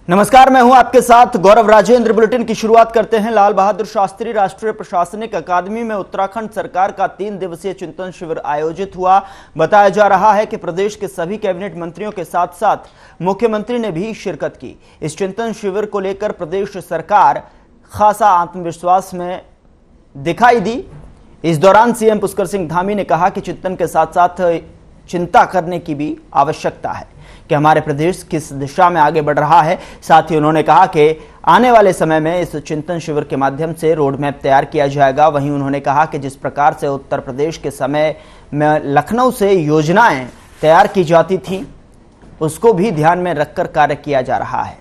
नमस्कार, मैं हूं आपके साथ गौरव राजेंद्र। बुलेटिन की शुरुआत करते हैं। लाल बहादुर शास्त्री राष्ट्रीय प्रशासनिक अकादमी में उत्तराखंड सरकार का 3 दिवसीय चिंतन शिविर आयोजित हुआ। बताया जा रहा है कि प्रदेश के सभी कैबिनेट मंत्रियों के साथ साथ मुख्यमंत्री ने भी शिरकत की। इस चिंतन शिविर को लेकर प्रदेश सरकार खासा आत्मविश्वास में दिखाई दी। इस दौरान सीएम पुष्कर सिंह धामी ने कहा कि चिंतन के साथ साथ चिंता करने की भी आवश्यकता है कि हमारे प्रदेश किस दिशा में आगे बढ़ रहा है। साथ ही उन्होंने कहा कि आने वाले समय में इस चिंतन शिविर के माध्यम से रोड मैप तैयार किया जाएगा। वहीं उन्होंने कहा कि जिस प्रकार से उत्तर प्रदेश के समय में लखनऊ से योजनाएं तैयार की जाती थी, उसको भी ध्यान में रखकर कार्य किया जा रहा है।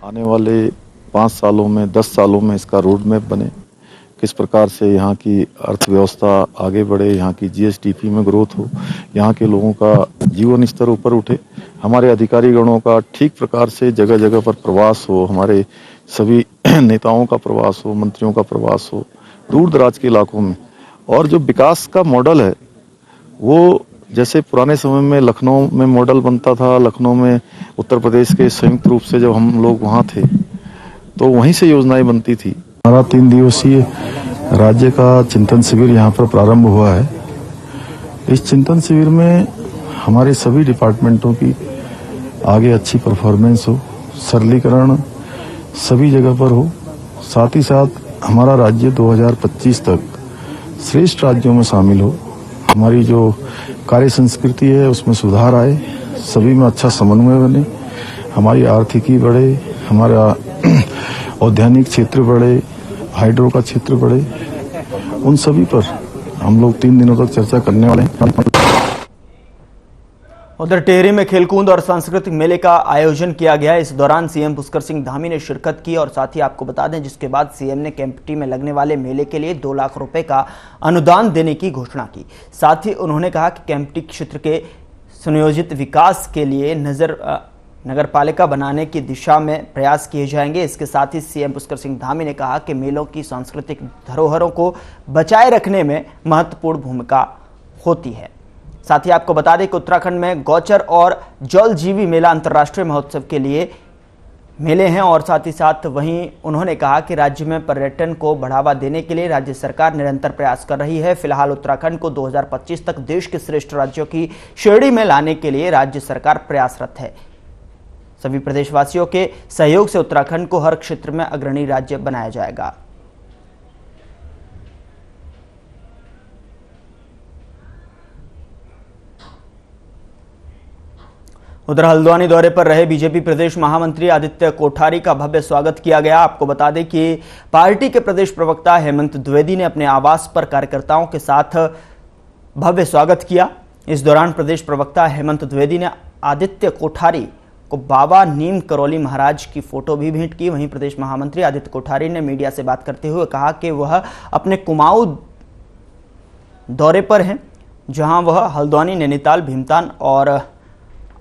आने वाले 5 सालों में 10 सालों में इसका रोड मैप बने, किस प्रकार से यहाँ की अर्थव्यवस्था आगे बढ़े, यहाँ की जीएसडीपी में ग्रोथ हो, यहाँ के लोगों का जीवन स्तर ऊपर उठे, हमारे अधिकारी गणों का ठीक प्रकार से जगह जगह पर प्रवास हो, हमारे सभी नेताओं का प्रवास हो, मंत्रियों का प्रवास हो दूर दराज के इलाकों में। और जो विकास का मॉडल है वो जैसे पुराने समय में लखनऊ में मॉडल बनता था, लखनऊ में उत्तर प्रदेश के संयुक्त रूप से जब हम लोग वहाँ थे तो वहीं से योजनाएं बनती थी। हमारा 3 दिवसीय राज्य का चिंतन शिविर यहाँ पर प्रारंभ हुआ है। इस चिंतन शिविर में हमारे सभी डिपार्टमेंटों की आगे अच्छी परफॉर्मेंस हो, सरलीकरण सभी जगह पर हो, साथ ही साथ हमारा राज्य 2025 तक श्रेष्ठ राज्यों में शामिल हो, हमारी जो कार्य संस्कृति है उसमें सुधार आए, सभी में अच्छा समन्वय बने, हमारी आर्थिकी बढ़े, हमारा औद्यानिक क्षेत्र बढ़े, हाइड्रो का क्षेत्र बढ़े, उन सभी पर हम लोग 3 दिनों तक चर्चा करने वाले हैं। उधर टिहरी में खेलकूद और सांस्कृतिक मेले का आयोजन किया गया। इस दौरान सीएम पुष्कर सिंह धामी ने शिरकत की और साथ ही आपको बता दें जिसके बाद सीएम ने केम्प्टी में लगने वाले मेले के लिए 2 लाख रुपए का अनुदान देने की घोषणा की। साथ ही उन्होंने कहा कि केम्प्टी क्षेत्र के सुनियोजित विकास के लिए नगर पालिका बनाने की दिशा में प्रयास किए जाएंगे। इसके साथ ही सीएम पुष्कर सिंह धामी ने कहा कि मेलों की सांस्कृतिक धरोहरों को बचाए रखने में महत्वपूर्ण भूमिका होती है। साथ ही आपको बता दें कि उत्तराखंड में गौचर और जलजीवी मेला अंतर्राष्ट्रीय महोत्सव के लिए मेले हैं और साथ ही साथ वहीं उन्होंने कहा कि राज्य में पर्यटन को बढ़ावा देने के लिए राज्य सरकार निरंतर प्रयास कर रही है। फिलहाल उत्तराखंड को 2025 तक देश के श्रेष्ठ राज्यों की श्रेणी में लाने के लिए राज्य सरकार प्रयासरत है। सभी प्रदेशवासियों के सहयोग से उत्तराखंड को हर क्षेत्र में अग्रणी राज्य बनाया जाएगा। उधर हल्द्वानी दौरे पर रहे बीजेपी प्रदेश महामंत्री आदित्य कोठारी का भव्य स्वागत किया गया। आपको बता दें कि पार्टी के प्रदेश प्रवक्ता हेमंत द्विवेदी ने अपने आवास पर कार्यकर्ताओं के साथ भव्य स्वागत किया। इस दौरान प्रदेश प्रवक्ता हेमंत द्विवेदी ने आदित्य कोठारी को बाबा नीम करौली महाराज की फोटो भी भेंट की। वहीं प्रदेश महामंत्री आदित्य कोठारी ने मीडिया से बात करते हुए कहा कि वह अपने कुमाऊं दौरे पर हैं, जहां वह हल्द्वानी, नैनीताल, भीमतान और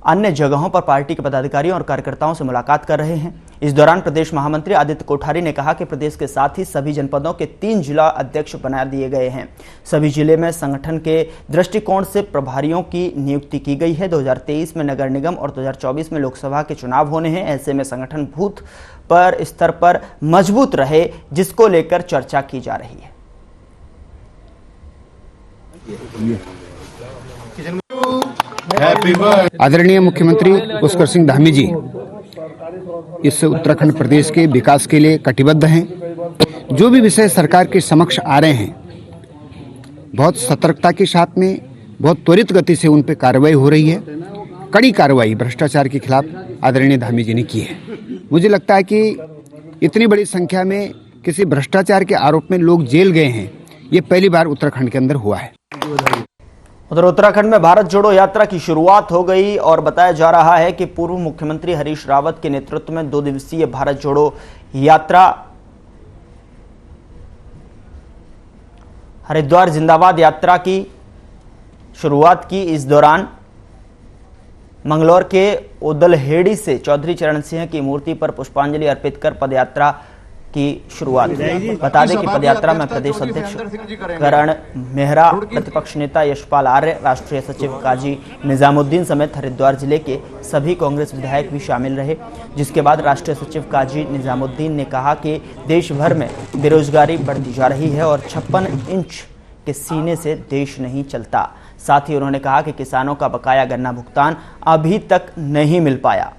अन्य जगहों पर पार्टी के पदाधिकारियों और कार्यकर्ताओं से मुलाकात कर रहे हैं। इस दौरान प्रदेश महामंत्री आदित्य कोठारी ने कहा कि प्रदेश के साथ ही सभी जनपदों के 3 जिला अध्यक्ष बना दिए गए हैं। सभी जिले में संगठन के दृष्टिकोण से प्रभारियों की नियुक्ति की गई है। 2023 में नगर निगम और 2024 में लोकसभा के चुनाव होने हैं। ऐसे में संगठन बूथ पर स्तर पर मजबूत रहे, जिसको लेकर चर्चा की जा रही है। आदरणीय मुख्यमंत्री पुष्कर सिंह धामी जी इस उत्तराखंड प्रदेश के विकास के लिए कटिबद्ध हैं। जो भी विषय सरकार के समक्ष आ रहे हैं, बहुत सतर्कता के साथ में, बहुत त्वरित गति से उन पर कार्रवाई हो रही है। कड़ी कार्रवाई भ्रष्टाचार के खिलाफ आदरणीय धामी जी ने की है। मुझे लगता है कि इतनी बड़ी संख्या में किसी भ्रष्टाचार के आरोप में लोग जेल गए हैं, ये पहली बार उत्तराखंड के अंदर हुआ है। उधर उत्तराखंड में भारत जोड़ो यात्रा की शुरुआत हो गई और बताया जा रहा है कि पूर्व मुख्यमंत्री हरीश रावत के नेतृत्व में 2 दिवसीय भारत जोड़ो यात्रा हरिद्वार जिंदाबाद यात्रा की शुरुआत की। इस दौरान मंगलौर के उदलहेड़ी से चौधरी चरण सिंह की मूर्ति पर पुष्पांजलि अर्पित कर पदयात्रा की शुरुआत हुई। बता दें कि पदयात्रा में प्रदेश अध्यक्ष करण मेहरा, प्रतिपक्ष नेता यशपाल आर्य, राष्ट्रीय सचिव काजी निजामुद्दीन समेत हरिद्वार जिले के सभी कांग्रेस विधायक भी शामिल रहे। जिसके बाद राष्ट्रीय सचिव काजी निजामुद्दीन ने कहा कि देश भर में बेरोजगारी बढ़ती जा रही है और 56 इंच के सीने से देश नहीं चलता। साथ ही उन्होंने कहा कि किसानों का बकाया गन्ना भुगतान अभी तक नहीं मिल पाया।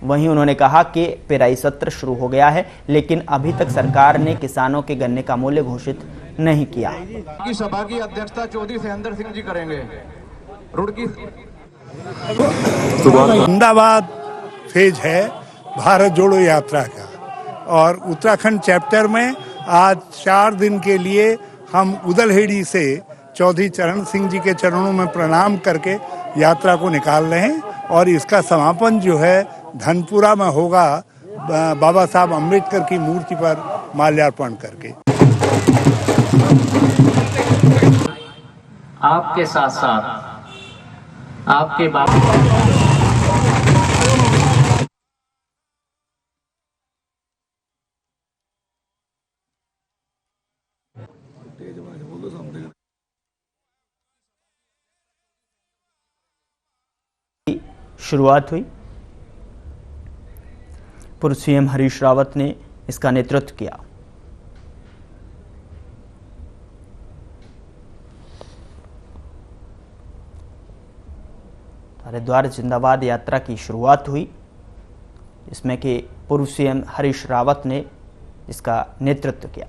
वहीं उन्होंने कहा कि पेराई सत्र शुरू हो गया है, लेकिन अभी तक सरकार ने किसानों के गन्ने का मूल्य घोषित नहीं किया। सभा की अध्यक्षता चौधरी सहेंद्र सिंह जी करेंगे। रुड़की अहमदाबाद फेज है भारत जोड़ो यात्रा का, और उत्तराखंड चैप्टर में आज 4 दिन के लिए हम उदलहेड़ी से चौधरी चरण सिंह जी के चरणों में प्रणाम करके यात्रा को निकाल रहे हैं। और इसका समापन जो है धनपुरा में होगा, बाबा साहब अम्बेडकर की मूर्ति पर माल्यार्पण करके। आपके साथ साथ आपके बाबा शुरुआत हुई। पूर्व सीएम हरीश रावत ने इसका नेतृत्व किया। हरिद्वार जिंदाबाद यात्रा की शुरुआत हुई, जिसमें कि पूर्व सीएम हरीश रावत ने इसका नेतृत्व किया।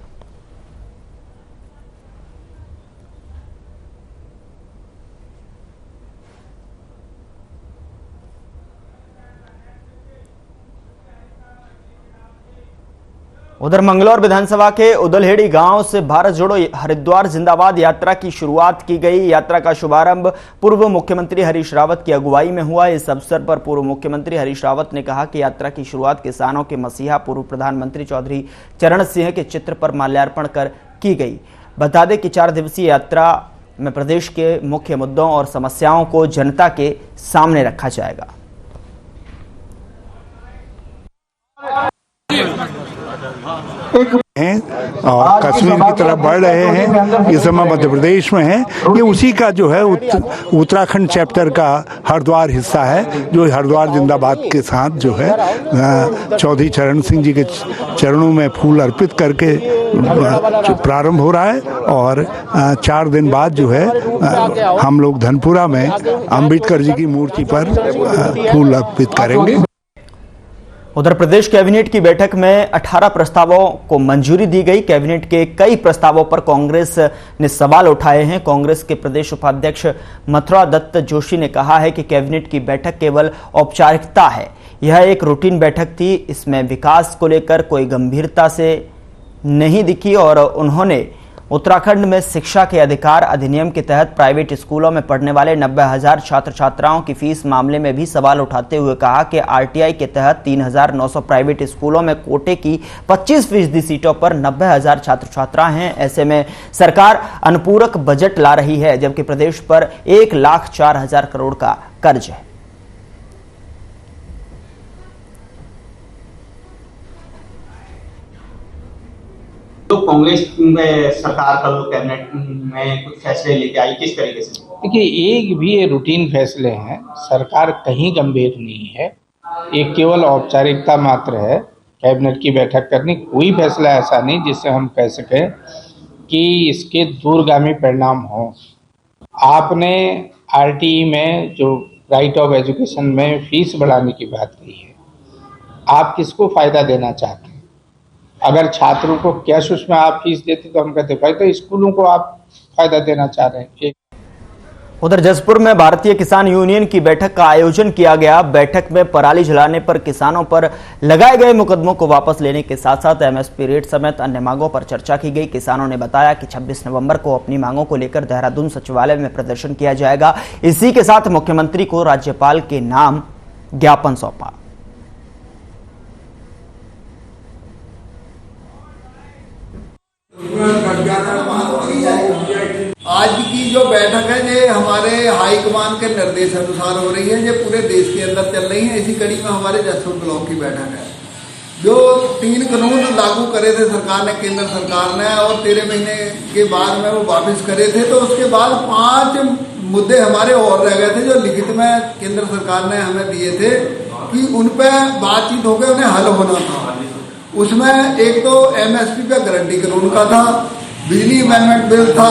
उधर मंगलौर विधानसभा के उदलहेड़ी गांव से भारत जोड़ो हरिद्वार जिंदाबाद यात्रा की शुरुआत की गई। यात्रा का शुभारंभ पूर्व मुख्यमंत्री हरीश रावत की अगुवाई में हुआ। इस अवसर पर पूर्व मुख्यमंत्री हरीश रावत ने कहा कि यात्रा की शुरुआत किसानों के मसीहा पूर्व प्रधानमंत्री चौधरी चरण सिंह के चित्र पर माल्यार्पण कर की गई। बता दें कि 4 दिवसीय यात्रा में प्रदेश के मुख्य मुद्दों और समस्याओं को जनता के सामने रखा जाएगा। हैं और कश्मीर की तरफ बढ़ रहे हैं, इस समय मध्य प्रदेश में है। ये उसी का जो है उत्तराखंड चैप्टर का हरिद्वार हिस्सा है, जो हरिद्वार जिंदाबाद के साथ जो है चौधरी चरण सिंह जी के चरणों में फूल अर्पित करके प्रारंभ हो रहा है। और 4 दिन बाद जो है हम लोग धनपुरा में अम्बेडकर जी की मूर्ति पर फूल अर्पित करेंगे। उधर प्रदेश कैबिनेट की बैठक में 18 प्रस्तावों को मंजूरी दी गई। कैबिनेट के कई प्रस्तावों पर कांग्रेस ने सवाल उठाए हैं। कांग्रेस के प्रदेश उपाध्यक्ष मथुरा दत्त जोशी ने कहा है कि कैबिनेट की बैठक केवल औपचारिकता है, यह एक रूटीन बैठक थी, इसमें विकास को लेकर कोई गंभीरता से नहीं दिखी। और उन्होंने उत्तराखंड में शिक्षा के अधिकार अधिनियम के तहत प्राइवेट स्कूलों में पढ़ने वाले 90,000 छात्र छात्राओं की फीस मामले में भी सवाल उठाते हुए कहा कि आरटीआई के तहत 3,900 प्राइवेट स्कूलों में कोटे की 25% सीटों पर 90,000 छात्र छात्रा हैं। ऐसे में सरकार अनुपूरक बजट ला रही है, जबकि प्रदेश पर 1,04,000 करोड़ का कर्ज है। तो कांग्रेस में सरकार कल कैबिनेट में कुछ फैसले लेके आई, किस तरीके से? देखिए, एक भी ये रूटीन फैसले हैं, सरकार कहीं गंभीर नहीं है, एक केवल औपचारिकता मात्र है। कैबिनेट की बैठक करनी, कोई फैसला ऐसा नहीं जिससे हम कह सकें कि इसके दूरगामी परिणाम हों। आपने आरटीई में जो राइट ऑफ एजुकेशन में फीस बढ़ाने की बात की है, आप किसको फायदा देना चाहते हैं? अगर छात्रों को कैश उसमें आप फीस देते तो हम कहते भाई तो स्कूलों को आप फायदा देना चाह रहे हैं। उधर जसपुर में भारतीय किसान यूनियन की बैठक का आयोजन किया गया। बैठक में पराली जलाने पर किसानों पर लगाए गए मुकदमों को वापस लेने के साथ साथ एमएसपी रेट समेत अन्य मांगों पर चर्चा की गई। किसानों ने बताया कि 26 नवंबर को अपनी मांगों को लेकर देहरादून सचिवालय में प्रदर्शन किया जाएगा। इसी के साथ मुख्यमंत्री को राज्यपाल के नाम ज्ञापन सौंपा। आज की जो बैठक है ये हमारे हाईकमान के निर्देश अनुसार हो रही है, ये पूरे देश के अंदर चल रही है। इसी कड़ी में हमारे जसपुर ब्लॉक की बैठक है। जो 3 कानून लागू करे थे सरकार ने, केंद्र सरकार ने, और 13 महीने के बाद में वो वापस करे थे, तो उसके बाद 5 मुद्दे हमारे और रह गए थे जो लिखित में केंद्र सरकार ने हमें दिए थे कि उन पर बातचीत होकर उन्हें हल होना था। उसमें एक तो MSP पे गारंटी कानून का था, बिजली अमेंडमेंट बिल था,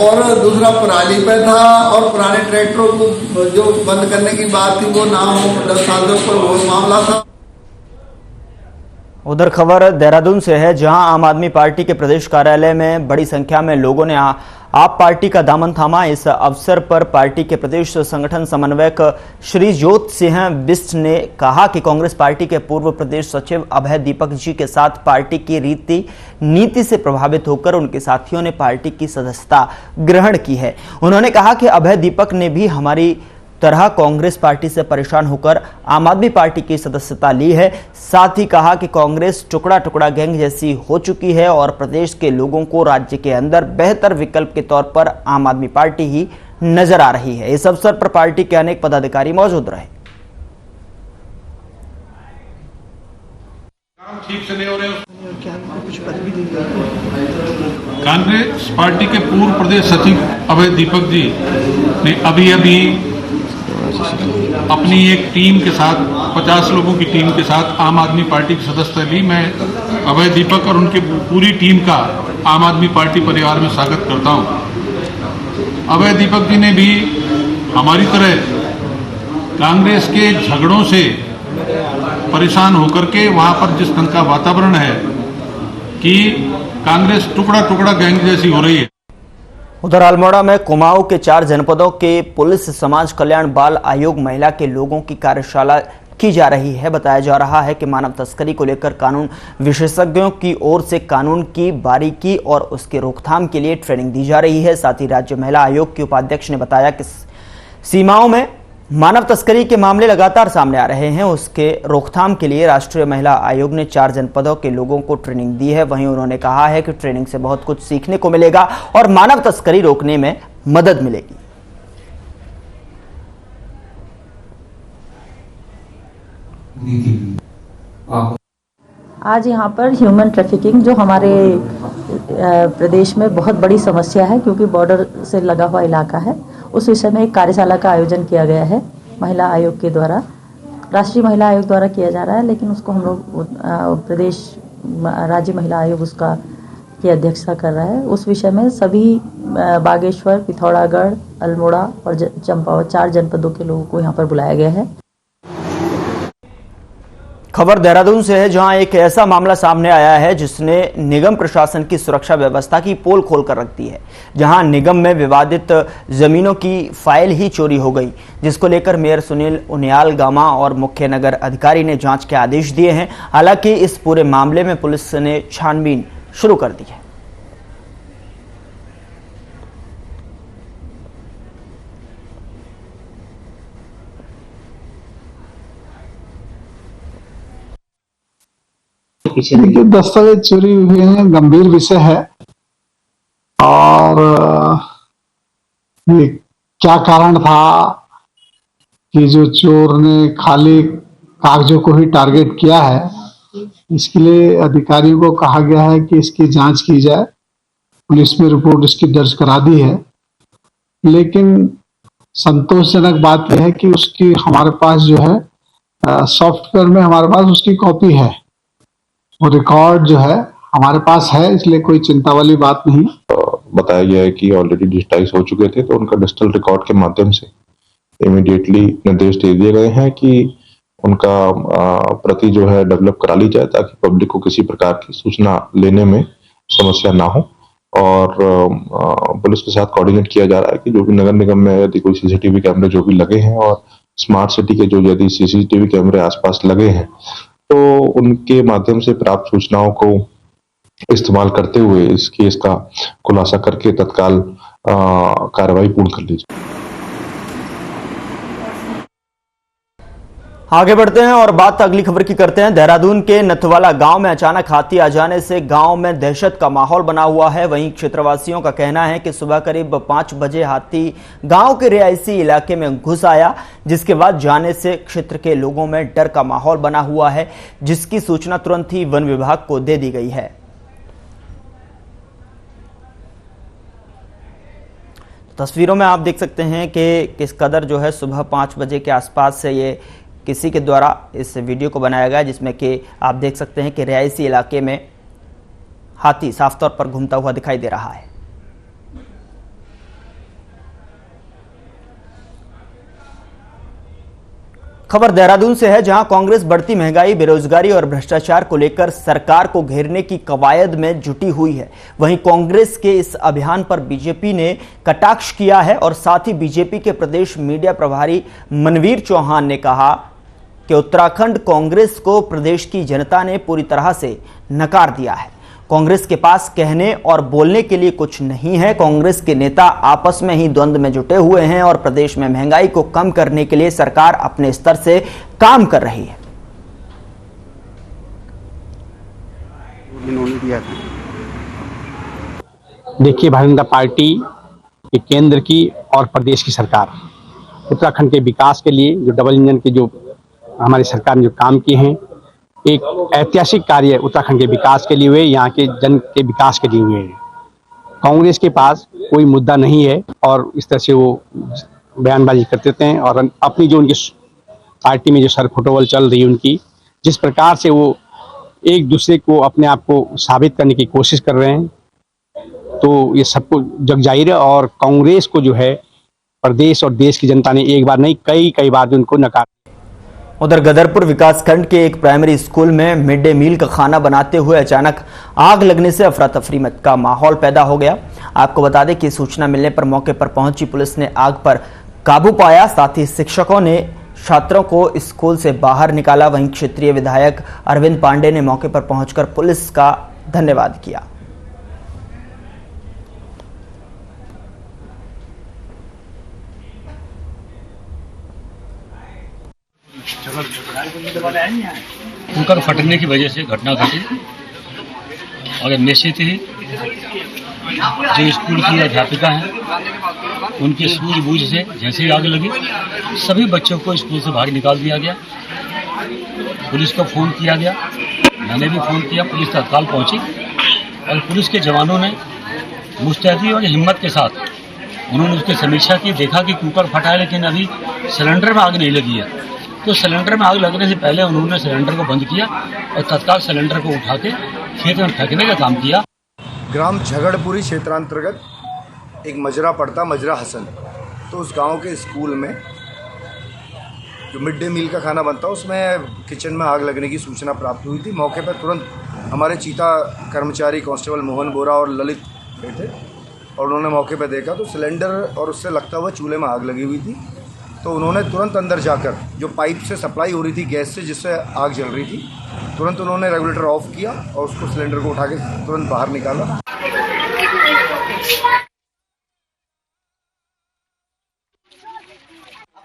और दूसरा पराली पे था, और पुराने ट्रैक्टरों को जो बंद करने की बात थी वो ना हो 10 साल से ऊपर, वो मामला था। उधर खबर देहरादून से है, जहां आम आदमी पार्टी के प्रदेश कार्यालय में बड़ी संख्या में लोगों ने आप पार्टी का दामन थामा। इस अवसर पर पार्टी के प्रदेश संगठन समन्वयक श्री ज्योत सिंह बिष्ट ने कहा कि कांग्रेस पार्टी के पूर्व प्रदेश सचिव अभय दीपक जी के साथ पार्टी की रीति नीति से प्रभावित होकर उनके साथियों ने पार्टी की सदस्यता ग्रहण की है। उन्होंने कहा कि अभय दीपक ने भी हमारी तरह कांग्रेस पार्टी से परेशान होकर आम आदमी पार्टी की सदस्यता ली है। साथ ही कहा कि कांग्रेस टुकड़ा टुकड़ा गैंग जैसी हो चुकी है और प्रदेश के लोगों को राज्य के अंदर बेहतर विकल्प के तौर पर आम आदमी पार्टी ही नजर आ रही है। इस अवसर पर पार्टी के अनेक पदाधिकारी मौजूद रहे। ठीक से नहीं हो रहे। कांग्रेस पार्टी के पूर्व प्रदेश सचिव अभय दीपक जी ने अभी अपनी एक टीम के साथ 50 लोगों की टीम के साथ आम आदमी पार्टी की सदस्यता ली। मैं अभय दीपक और उनकी पूरी टीम का आम आदमी पार्टी परिवार में स्वागत करता हूं। अभय दीपक जी ने भी हमारी तरह कांग्रेस के झगड़ों से परेशान होकर के वहां पर जिस ढंग का वातावरण है कि कांग्रेस टुकड़ा टुकड़ा गैंग जैसी हो रही है। उधर अल्मोड़ा में कुमाऊं के 4 जनपदों के पुलिस समाज कल्याण बाल आयोग महिला के लोगों की कार्यशाला की जा रही है। बताया जा रहा है कि मानव तस्करी को लेकर कानून विशेषज्ञों की ओर से कानून की बारीकी और उसके रोकथाम के लिए ट्रेनिंग दी जा रही है। साथ ही राज्य महिला आयोग के उपाध्यक्ष ने बताया कि सीमाओं में मानव तस्करी के मामले लगातार सामने आ रहे हैं, उसके रोकथाम के लिए राष्ट्रीय महिला आयोग ने 4 जनपदों के लोगों को ट्रेनिंग दी है। वहीं उन्होंने कहा है कि ट्रेनिंग से बहुत कुछ सीखने को मिलेगा और मानव तस्करी रोकने में मदद मिलेगी। आज यहाँ पर ह्यूमन ट्रैफिकिंग जो हमारे प्रदेश में बहुत बड़ी समस्या है, क्योंकि बॉर्डर से लगा हुआ इलाका है, उस विषय में एक कार्यशाला का आयोजन किया गया है महिला आयोग के द्वारा, राष्ट्रीय महिला आयोग द्वारा किया जा रहा है, लेकिन उसको हम लोग प्रदेश राज्य महिला आयोग उसका की अध्यक्षता कर रहा है। उस विषय में सभी बागेश्वर, पिथौरागढ़, अल्मोड़ा और चंपावत 4 जनपदों के लोगों को यहाँ पर बुलाया गया है। खबर देहरादून से है, जहां एक ऐसा मामला सामने आया है जिसने निगम प्रशासन की सुरक्षा व्यवस्था की पोल खोल कर रख दी है। जहां निगम में विवादित जमीनों की फाइल ही चोरी हो गई, जिसको लेकर मेयर सुनील उनियाल गामा और मुख्य नगर अधिकारी ने जांच के आदेश दिए हैं। हालांकि इस पूरे मामले में पुलिस ने छानबीन शुरू कर दी है। देखिए, दस्तावेज चोरी हुए हैं, गंभीर विषय है, और ये क्या कारण था कि जो चोर ने खाली कागजों को ही टारगेट किया है, इसके लिए अधिकारियों को कहा गया है कि इसकी जांच की जाए। पुलिस में रिपोर्ट इसकी दर्ज करा दी है, लेकिन संतोषजनक बात यह है कि उसकी हमारे पास जो है सॉफ्टवेयर में हमारे पास उसकी कॉपी है, वो रिकॉर्ड जो है हमारे पास है, इसलिए कोई चिंता वाली बात नहीं। बताया गया है कि ऑलरेडी डिजिटाइज हो चुके थे, तो उनका डिजिटल रिकॉर्ड के माध्यम से इमीडिएटली निर्देश दे दिए गए हैं कि उनका प्रति जो है डेवलप करा ली जाए, ताकि पब्लिक को किसी प्रकार की सूचना लेने में समस्या ना हो। और पुलिस के साथ कोऑर्डिनेट किया जा रहा है कि जो भी नगर निगम में यदि कोई सीसीटीवी कैमरे जो भी लगे हैं और स्मार्ट सिटी के जो यदि सीसीटीवी कैमरे आसपास लगे हैं, तो उनके माध्यम से प्राप्त सूचनाओं को इस्तेमाल करते हुए इस केस का खुलासा करके तत्काल कार्रवाई पूर्ण कर ली जाए। आगे बढ़ते हैं और बात अगली खबर की करते हैं। देहरादून के नथवाला गांव में अचानक हाथी आ जाने से गांव में दहशत का माहौल बना हुआ है। वहीं क्षेत्रवासियों का कहना है कि सुबह करीब 5 बजे हाथी गांव के रिहायशी इलाके में घुस आया, जिसके बाद जाने से क्षेत्र के लोगों में डर का माहौल बना हुआ है, जिसकी सूचना तुरंत ही वन विभाग को दे दी गई है। तस्वीरों में आप देख सकते हैं कि किस कदर जो है सुबह 5 बजे के आसपास से ये किसी के द्वारा इस वीडियो को बनाया गया, जिसमें कि आप देख सकते हैं कि रिहायशी इलाके में हाथी साफ तौर पर घूमता हुआ दिखाई दे रहा है। खबर देहरादून से है, जहां कांग्रेस बढ़ती महंगाई, बेरोजगारी और भ्रष्टाचार को लेकर सरकार को घेरने की कवायद में जुटी हुई है। वहीं कांग्रेस के इस अभियान पर बीजेपी ने कटाक्ष किया है और साथ ही बीजेपी के प्रदेश मीडिया प्रभारी मनवीर चौहान ने कहा कि उत्तराखंड कांग्रेस को प्रदेश की जनता ने पूरी तरह से नकार दिया है। कांग्रेस के पास कहने और बोलने के लिए कुछ नहीं है। कांग्रेस के नेता आपस में ही द्वंद्व में जुटे हुए हैं और प्रदेश में महंगाई को कम करने के लिए सरकार अपने स्तर से काम कर रही है। देखिए, भारतीय जनता पार्टी के केंद्र की और प्रदेश की सरकार उत्तराखंड के विकास के लिए जो डबल इंजन के जो हमारी सरकार ने जो काम किए हैं, एक ऐतिहासिक कार्य उत्तराखंड के विकास के लिए हुए, यहाँ के जन के विकास के लिए हुए हैं। कांग्रेस के पास कोई मुद्दा नहीं है और इस तरह से वो बयानबाजी करते थे और अपनी जो उनकी पार्टी में जो सरखुटोवल चल रही है उनकी, जिस प्रकार से वो एक दूसरे को अपने आप को साबित करने की कोशिश कर रहे हैं, तो ये सबको जग जाहिर है। और कांग्रेस को जो है प्रदेश और देश की जनता ने एक बार नहीं कई बार उनको नकार। उधर गदरपुर विकासखंड के एक प्राइमरी स्कूल में मिड डे मील का खाना बनाते हुए अचानक आग लगने से अफरा तफरी का माहौल पैदा हो गया। आपको बता दें कि सूचना मिलने पर मौके पर पहुंची पुलिस ने आग पर काबू पाया। साथ ही शिक्षकों ने छात्रों को स्कूल से बाहर निकाला। वहीं क्षेत्रीय विधायक अरविंद पांडे ने मौके पर पहुंचकर पुलिस का धन्यवाद किया। कुकर फटने की वजह से घटना घटी और निश्चित ही जो स्कूल की अध्यापिका हैं उनकी सूझबूझ से जैसे ही आग लगी सभी बच्चों को स्कूल से बाहर निकाल दिया गया। पुलिस को फोन किया गया, मैंने भी फोन किया, पुलिस तत्काल पहुंची और पुलिस के जवानों ने मुस्तैदी और हिम्मत के साथ उन्होंने उसकी समीक्षा की। देखा कि कुकर फटा है लेकिन अभी सिलेंडर में आग नहीं लगी है, तो सिलेंडर में आग लगने से पहले उन्होंने सिलेंडर को बंद किया और तत्काल सिलेंडर को उठा के खेत में फेंकने का काम किया। ग्राम झगड़पुरी क्षेत्रांतर्गत एक मजरा पड़ता, मजरा हसन, तो उस गांव के स्कूल में जो मिड डे मील का खाना बनता उसमें किचन में आग लगने की सूचना प्राप्त हुई थी। मौके पर तुरंत हमारे चीता कर्मचारी कांस्टेबल मोहन बोरा और ललित गए थे और उन्होंने मौके पर देखा तो सिलेंडर और उससे लगता हुआ चूल्हे में आग लगी हुई थी। तो उन्होंने तुरंत अंदर जाकर जो पाइप से सप्लाई हो रही थी गैस से जिससे आग जल रही थी, तुरंत उन्होंने रेगुलेटर ऑफ किया और उसको सिलेंडर को उठा के तुरंत बाहर निकाला।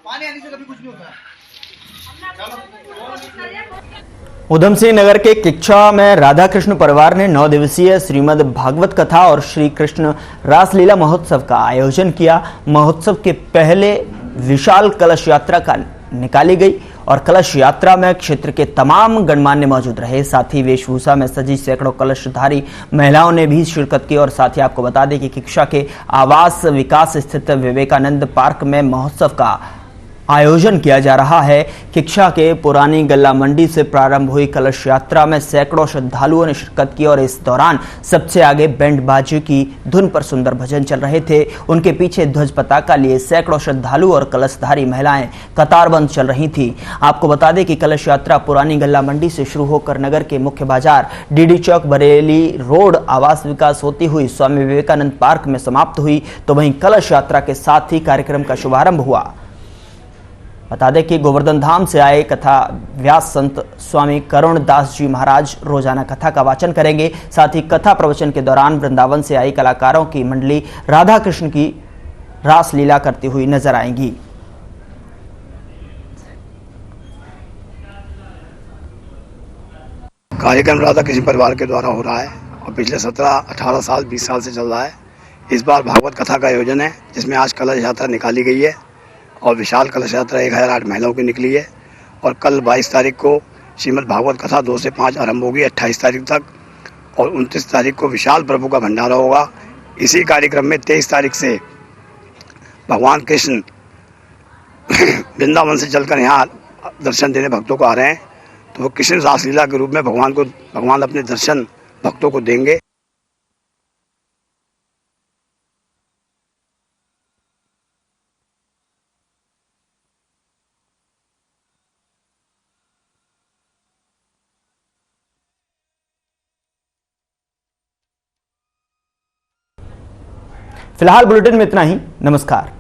पानी आने से कभी कुछ नहीं होता। उधम सिंह नगर के किच्छा में राधा कृष्ण परिवार ने 9 दिवसीय श्रीमद् भागवत कथा और श्री कृष्ण रासलीला महोत्सव का आयोजन किया। महोत्सव के पहले विशाल कलश यात्रा का निकाली गई और कलश यात्रा में क्षेत्र के तमाम गणमान्य मौजूद रहे। साथ ही वेशभूषा में सजी सैकड़ों कलशधारी महिलाओं ने भी शिरकत की। और साथ ही आपको बता दें कि किच्छा के आवास विकास स्थित विवेकानंद पार्क में महोत्सव का आयोजन किया जा रहा है। किच्छा के पुरानी गल्ला मंडी से प्रारंभ हुई कलश यात्रा में सैकड़ों श्रद्धालुओं ने शिरकत की और इस दौरान सबसे आगे बैंड बाजे की धुन पर सुंदर भजन चल रहे थे। उनके पीछे ध्वज पताका लिए सैकड़ों श्रद्धालु और कलशधारी महिलाएं कतारबंद चल रही थी। आपको बता दें कि कलश यात्रा पुरानी गल्ला मंडी से शुरू होकर नगर के मुख्य बाजार डीडी चौक बरेली रोड आवास विकास होती हुई स्वामी विवेकानंद पार्क में समाप्त हुई। तो वहीं कलश यात्रा के साथ ही कार्यक्रम का शुभारंभ हुआ। बता दें कि गोवर्धन धाम से आए कथा व्यास संत स्वामी करुण दास जी महाराज रोजाना कथा का वाचन करेंगे। साथ ही कथा प्रवचन के दौरान वृंदावन से आई कलाकारों की मंडली राधा कृष्ण की रास लीला करती हुई नजर आएंगी। कार्यक्रम राधा कृष्ण परिवार के द्वारा हो रहा है और पिछले 17-18 साल 20 साल से चल रहा है। इस बार भागवत कथा का आयोजन है, जिसमें आज कलश यात्रा निकाली गई है और विशाल कलश यात्रा 1008 महिलाओं की निकली है। और कल 22 तारीख को श्रीमद् भागवत कथा 2 से 5 आरंभ होगी 28 तारीख तक, और 29 तारीख को विशाल प्रभु का भंडारा होगा। इसी कार्यक्रम में 23 तारीख से भगवान कृष्ण वृंदावन से चलकर यहाँ दर्शन देने भक्तों को आ रहे हैं, तो वो कृष्ण रासलीला के रूप में भगवान अपने दर्शन भक्तों को देंगे। फिलहाल बुलेटिन में इतना ही। नमस्कार।